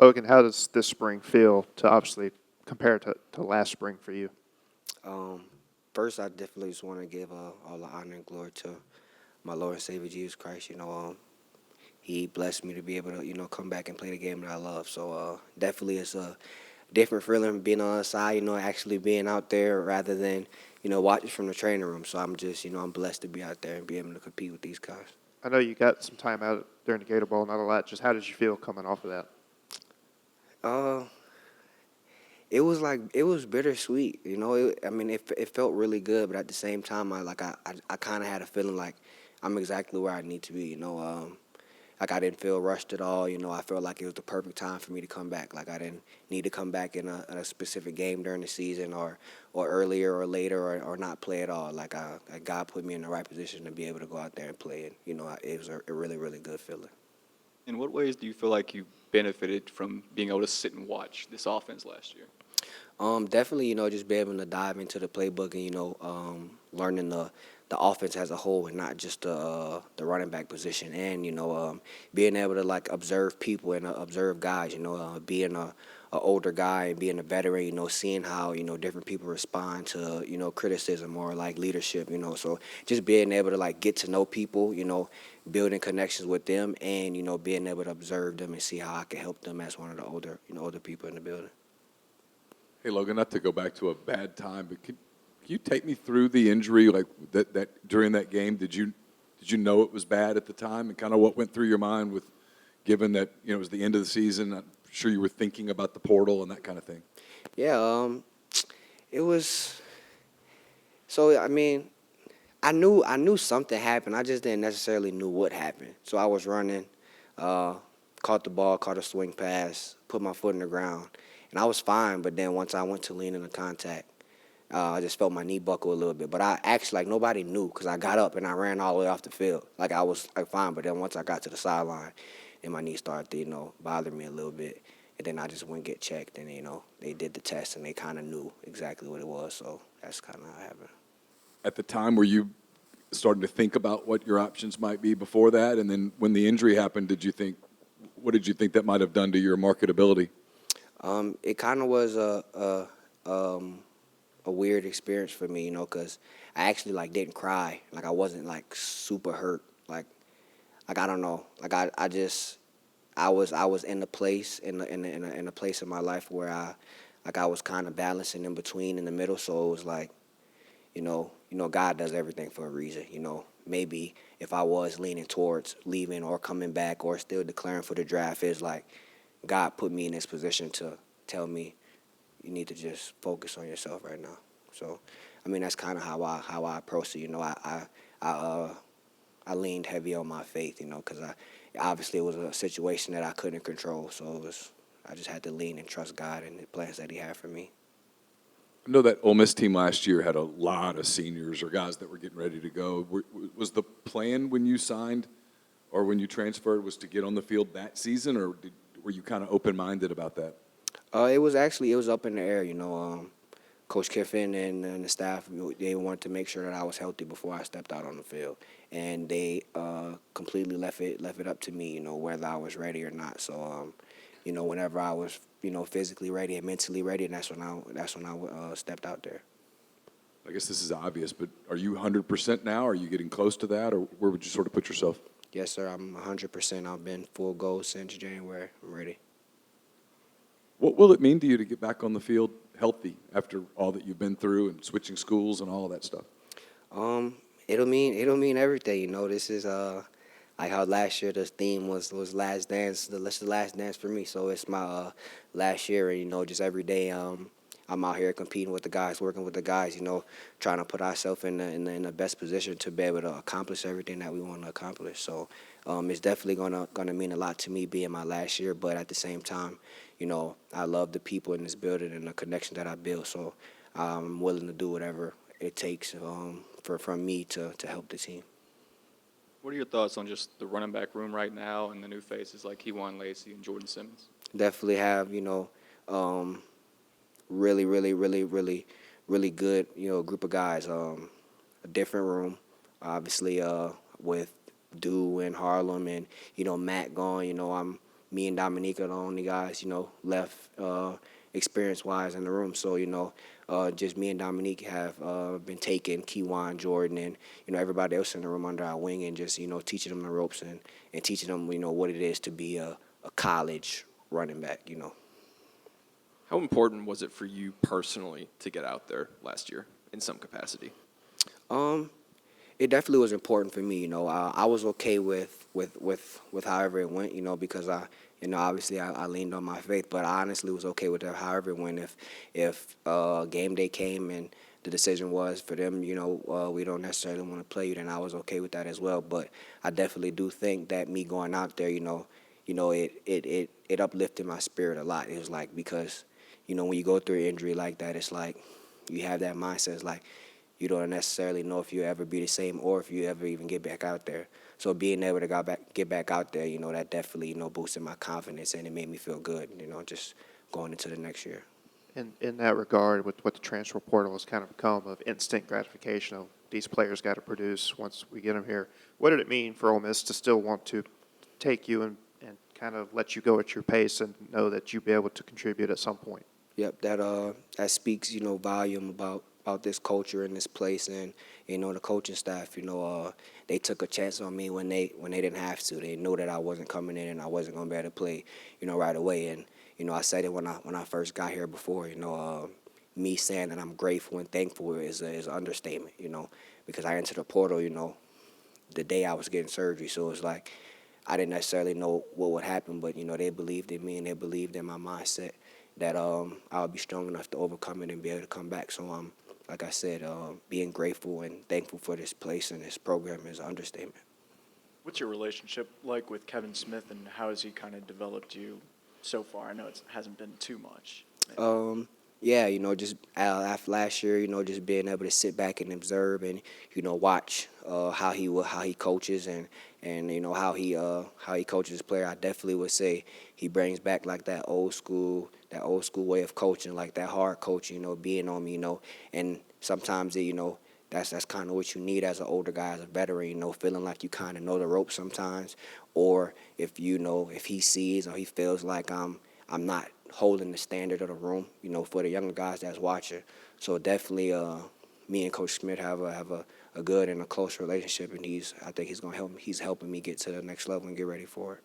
Logan, how does this spring feel to obviously compare to last spring for you? Um, First, I definitely just want to give all the honor and glory to my Lord and Savior Jesus Christ. He blessed me to be able to, come back and play the game that I love. So definitely it's a different feeling being on the side, actually being out there rather than, watching from the training room. So I'm just, I'm blessed to be out there and be able to compete with these guys. I know you got some time out during the Gator Bowl, not a lot. Just how did you feel coming off of that? Uh, it was bittersweet. It felt really good, but at the same time, I kind of had a feeling like I'm exactly where I need to be. Like I didn't feel rushed at all. I felt like it was the perfect time for me to come back. Like I didn't need to come back in a specific game during the season or earlier or later or not play at all. Like God put me in the right position to be able to go out there and play. And it was a really really good feeling. In what ways do you feel like you benefited from being able to sit and watch this offense last year? Definitely, just be able to dive into the playbook and learning the offense as a whole and not just the running back position, and being able to like observe people and observe guys. Being a older guy and being a veteran, seeing how different people respond to criticism or like leadership. So just being able to like get to know people, building connections with them, and being able to observe them and see how I can help them as one of the older people in the building. Hey, Logan, not to go back to a bad time, but can you take me through the injury, like that during that game? Did you know it was bad at the time, and kind of what went through your mind with, given that it was the end of the season? I'm sure you were thinking about the portal and that kind of thing. Yeah, it was. So I knew something happened. I just didn't necessarily knew what happened. So I was running, uh, caught the ball, caught a swing pass, put my foot in the ground, and I was fine. But then once I went to lean into contact, I just felt my knee buckle a little bit. But I actually like nobody knew because I got up and I ran all the way off the field. Like I was like fine. But then once I got to the sideline, and my knee started to bother me a little bit. And then I just went and get checked, and they did the test, and they kind of knew exactly what it was. So that's kind of how it happened. At the time, were you starting to think about what your options might be before that? And then when the injury happened, what did you think that might have done to your marketability? It kind of was a weird experience for me, because I actually like didn't cry, like I wasn't like super hurt, like I don't know, like I just I was in the place in a place in my life where I was kind of balancing in between in the middle, so it was like God does everything for a reason. Maybe if I was leaning towards leaving or coming back or still declaring for the draft, it's like God put me in this position to tell me you need to just focus on yourself right now. So, that's kind of how I approached it. I uh, I leaned heavy on my faith. Because I obviously it was a situation that I couldn't control. So I just had to lean and trust God and the plans that He had for me. I know that Ole Miss team last year had a lot of seniors or guys that were getting ready to go. Was the plan when you signed or when you transferred was to get on the field that season, or were you kind of open-minded about that? It was up in the air. Coach Kiffin and the staff, they wanted to make sure that I was healthy before I stepped out on the field, and they completely left it up to me, whether I was ready or not. So, whenever I was, physically ready and mentally ready, and that's when I stepped out there. I guess this is obvious, but are you 100% now? Are you getting close to that, or where would you sort of put yourself? Yes, sir. I'm 100%. I've been full go since January. I'm ready. What will it mean to you to get back on the field healthy after all that you've been through and switching schools and all of that stuff? Um, it'll mean everything. This is like how last year the theme was last dance. The last dance for me. So it's my last year, and just every day I'm out here competing with the guys, working with the guys. Trying to put ourselves in the best position to be able to accomplish everything that we want to accomplish. So it's definitely gonna mean a lot to me being my last year. But at the same time, I love the people in this building and the connection that I built. So I'm willing to do whatever it takes from me to help the team. What are your thoughts on just the running back room right now and the new faces like Kewan Lacey and Jordan Simmons? Definitely have really really really really really good group of guys. A different room, obviously with Dew and Harlem and Matt gone. I'm me and Dominique are the only guys, left experience-wise in the room. So, just me and Dominique have been taking Keywan, Jordan, and, everybody else in the room under our wing and just, teaching them the ropes and teaching them, what it is to be a college running back. How important was it for you personally to get out there last year in some capacity? It definitely was important for me. I was okay with however it went. Because obviously I leaned on my faith, but I honestly was okay with that. However it went, if game day came and the decision was for them, we don't necessarily want to play you, then I was okay with that as well. But I definitely do think that me going out there, it uplifted my spirit a lot. It was like because when you go through an injury like that, it's like you have that mindset. It's like you don't necessarily know if you'll ever be the same or if you ever even get back out there. So being able to get back out there, that definitely, boosted my confidence and it made me feel good, just going into the next year. In that regard, with what the transfer portal has kind of become of instant gratification of these players got to produce once we get them here, what did it mean for Ole Miss to still want to take you and kind of let you go at your pace and know that you'd be able to contribute at some point? Yep, that speaks, volume about this culture and this place and, the coaching staff. They took a chance on me when they didn't have to. They knew that I wasn't coming in and I wasn't going to be able to play, right away. And, I said it when I first got here before, me saying that I'm grateful and thankful is an understatement, because I entered the portal, the day I was getting surgery. So it's like I didn't necessarily know what would happen, but, they believed in me and they believed in my mindset that I would be strong enough to overcome it and be able to come back. So, like I said, being grateful and thankful for this place and this program is an understatement. What's your relationship like with Kevin Smith, and how has he kind of developed you so far? I know it hasn't been too much. Yeah, just after last year, just being able to sit back and observe and, watch how he coaches and how he coaches his player. I definitely would say he brings back like that old school way of coaching, like that hard coaching, being on me, and sometimes that's kind of what you need as an older guy, as a veteran, feeling like you kind of know the ropes sometimes, or if if he sees or he feels like I'm not holding the standard of the room, for the younger guys that's watching. So definitely, me and Coach Smith have a good and a close relationship, and I think he's gonna help me. He's helping me get to the next level and get ready for it.